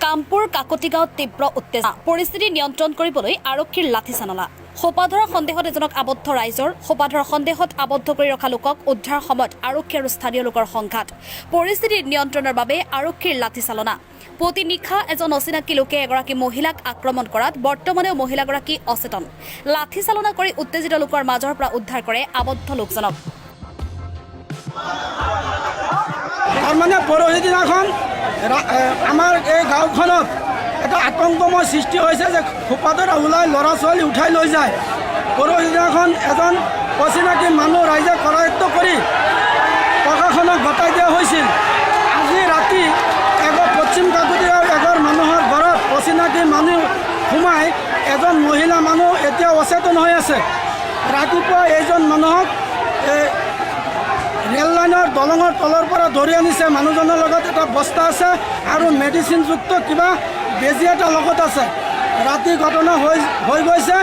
কামপুৰ কাকতিগাঁৱত তীব্ৰ উত্তেজনা পৰিস্থিতি নিয়ন্ত্ৰণ কৰিবলৈ আৰক্ষীৰ লাঠি চালনা সোপাধৰা সন্দেহত এজনক আবদ্ধ ৰাইজৰ সোপাধৰা সন্দেহত আবদ্ধ কৰি ৰখা লোকক উদ্ধাৰ সময়ত আৰক্ষী আৰু স্থানীয় লোকৰ সংঘাত পৰিস্থিতি নিয়ন্ত্ৰণৰ বাবে আৰক্ষীৰ লাঠি চালনা প্ৰতি নিশা এজন অচিনাকি লোকে এগৰাকী মহিলাক আক্ৰমণ কৰাত বৰ্তমানেও মহিলাগৰাকী অচেতন লাঠি চালনা কৰি উত্তেজিত লোকৰ মাজৰ পৰা উদ্ধাৰ কৰে আবদ্ধ লোকজনক মানে পৰহি দিনাখন আমাৰ এই গাঁওখনত এটা আতংকময় সৃষ্টি হৈছে যে সোপাধৰা ওলাই ল'ৰা ছোৱালী উঠাই লৈ যায় পৰহি দিনাখন এজন অচিনাকি মানুহ ৰাইজে কৰায়ত্ব কৰি প্ৰশাসনক গতাই দিয়া হৈছিল আজি ৰাতি পশ্চিম কাকতিগাঁৱৰ এঘৰ মানুহৰ ঘৰত অচিনাকি মানুহ সোমাই এজন মহিলা মানুহ এতিয়া অচেতন হৈ আছে ৰাতিপুৱা এইজন মানুহক ৰেল লাইনৰ দলঙৰ তলৰ পৰা ধৰি আনিছে মানুহজনৰ লগত এটা বস্তা আছে আৰু মেডিচিনযুক্ত কিবা বেজী এটা লগত আছে ৰাতি ঘটনা হৈ গৈছে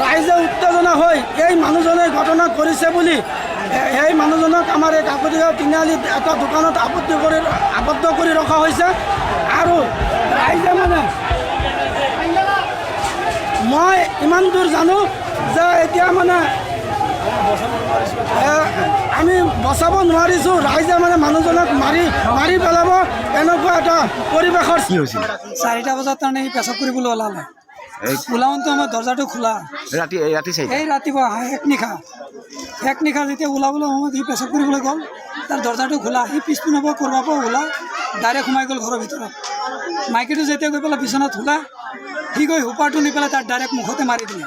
ৰাইজে উত্তেজনা হৈ এই মানুহজনে ঘটনা কৰিছে বুলি এই মানুহজনক আমাৰ এই কাকতিগাঁও তিনিআলিত এটা দোকানত আবদ্ধ কৰি ৰখা হৈছে আৰু ৰাইজে মানে মই ইমান দূৰ জানো যে এতিয়া মানে আমি বচাব নোৱাৰিছোঁ ৰাইজে মানে মানুহজনক মাৰি পেলাব এনেকুৱা এটা পৰিৱেশৰ কি হৈছিল 4টা বজাত তাৰমানে পেচাব কৰিবলৈ ওলালে ওলাওঁতে আমাৰ দৰ্জাটো খোলা এই ৰাতিপুৱা এক নিশা যেতিয়া ওলাবলৈ সময়ত সি পেচাব কৰিবলৈ গ'ল তাৰ দৰ্জাটো খোলা সি পিছপিনৰ পৰা কৰবাৰ পৰা ওলাই ডাইৰেক্ট সোমাই গ'ল ঘৰৰ ভিতৰত মাইকীটো যেতিয়া গৈ পেলাই বিচনাত খোলা সি গৈ সোপাটো নি পেলাই তাৰ ডাইৰেক্ট মুখতে মাৰি দিলে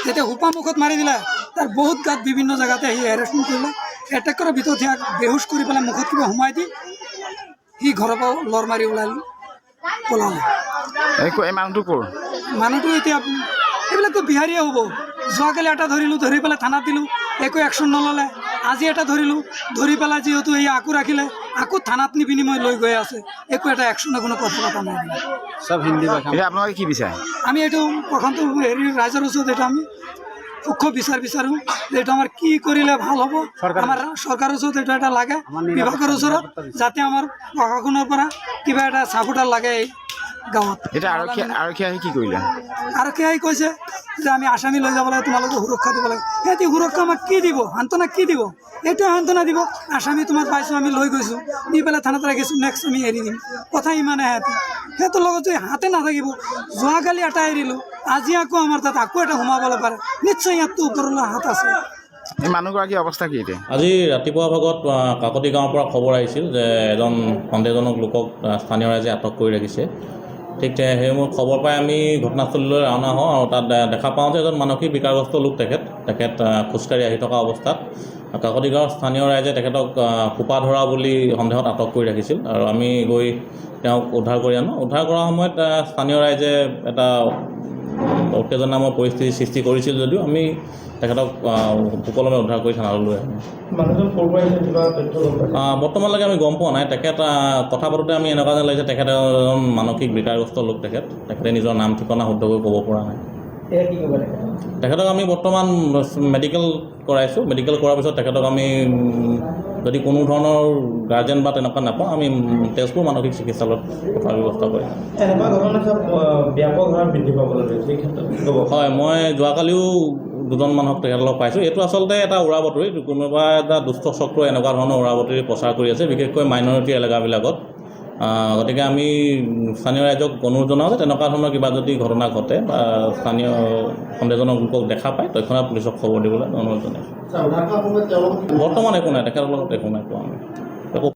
যেতিয়া সোপা মুখত মাৰি দিলে তাৰ বহুত গাত বিভিন্ন জেগাতে সি হেৰেছমেণ্ট কৰিলে এটেক কৰাৰ ভিতৰত সিয়াক বেহুচ কৰি পেলাই মুখত কিবা সোমাই দি সি ঘৰৰ পৰা লৰ মাৰি ওলাই পলালে মানুহটো এতিয়া এইবিলাকতো বিহাৰীয়ে হ'ব যোৱাকালি এটা ধৰি পেলাই থানাত দিলোঁ একো একশ্যন নল'লে আজি এটা ধৰি পেলাই যিহেতু এই আকৌ ৰাখিলে আকৌ থানাত নি পিনি মই লৈ গৈ আছে একো এটা একশ্যনৰ কোনো কথা পতা নাই চব হিন্দী আপোনালোকে কি বিচাৰে আমি এইটো প্ৰশান্ত ৰাইজৰ ওচৰত এইটো আমি সূক্ষ্ম বিচাৰোঁ যে এইটো আমাৰ কি কৰিলে ভাল হ'ব আমাৰ চৰকাৰৰ ওচৰত এইটো এটা লাগে বিভাগৰ ওচৰত যাতে আমাৰ প্ৰশাসনৰ পৰা কিবা এটা চাপোৰ্টাৰ লাগে এই গাঁৱত এতিয়া আৰক্ষী আহি কি কৰিলে আৰক্ষী আহি কৈছে যে আমি আসামী লৈ যাব লাগে তোমালোকে সুৰক্ষা দিব লাগে সিহঁতে সুৰক্ষা আমাক কি দিব সান্তনা কি দিব এইটোৱে সান্তনা দিব আসামী তোমাৰ পাইছোঁ আমি লৈ গৈছোঁ নি পেলাই থানাত ৰাখিছোঁ নেক্সট আমি এৰি দিম কথা ইমানে সিহঁতৰ লগত যদি হাতে নাথাকিব যোৱাকালি এটা এৰিলোঁ আজি আকৌ আমাৰ তাত আকৌ এটা সোমাবলৈ পাৰে নিশ্চয় ইয়াততো ওপৰলৈ হাত আছে এই মানুহগৰাকীৰ অৱস্থা কি এতিয়া আজি ৰাতিপুৱা ভাগত কাকতি গাঁৱৰ পৰা খবৰ আহিছিল যে এজন সন্দেহজনক লোকক স্থানীয় ৰাইজে আটক কৰি ৰাখিছে ঠিক সেই মোৰ খবৰ পাই আমি ঘটনাস্থলীলৈ ৰাওনা হওঁ আৰু তাত দেখা পাওঁ যে এজন মানসিক বিকাৰগ্ৰস্ত লোক তেখেত খোজকাঢ়ি আহি থকা অৱস্থাত কাকতি গাঁৱৰ স্থানীয় ৰাইজে তেখেতক সোপাধৰা বুলি সন্দেহত আটক কৰি ৰাখিছিল আৰু আমি গৈ তেওঁক উদ্ধাৰ কৰি আনো উদ্ধাৰ কৰাৰ সময়ত স্থানীয় ৰাইজে এটা উত্তেজনাময় পৰিস্থিতিৰ সৃষ্টি কৰিছিল যদিও আমি তেখেতক সুকলমে উদ্ধাৰ কৰি থানালৈ লৈ আহিম বৰ্তমানলৈকে আমি গম পোৱা নাই তেখেত কথা পাতোঁতে আমি এনেকুৱা যেন লাগিছে তেখেত এজন মানসিক বিকাৰগ্ৰস্ত লোক তেখেতে নিজৰ নাম ঠিকনা শুদ্ধকৈ ক'ব পৰা নাই তেখেতক আমি বৰ্তমান মেডিকেল কৰাইছোঁ মেডিকেল কৰাৰ পিছত তেখেতক আমি যদি কোনো ধৰণৰ গাৰ্জেন বা তেনেকুৱা নাপাওঁ আমি তেজপুৰ মানসিক চিকিৎসালয়ত পঠোৱাৰ ব্যৱস্থা কৰিম হয় মই যোৱাকালিও দুজন মানুহক তেখেতক পাইছোঁ এইটো আচলতে এটা উৰা বাতৰি কোনোবা এটা দুষ্ট চক্ৰ এনেকুৱা ধৰণৰ উৰা বাতৰি প্ৰচাৰ কৰি আছে বিশেষকৈ মাইনৰিটি এলেকাবিলাকত গতিকে আমি স্থানীয় ৰাইজক অনুৰোধ জনাওঁ যে তেনেকুৱা ধৰণৰ কিবা যদি ঘটনা ঘটে বা স্থানীয় সন্দেহজনক লোকক দেখা পায় তৎক্ষণাৎ পুলিচক খবৰ দিবলৈ অনুৰোধ জনাইছোঁ বৰ্তমান একো নাই তেখেতৰ লগত একো নাই পোৱা আমি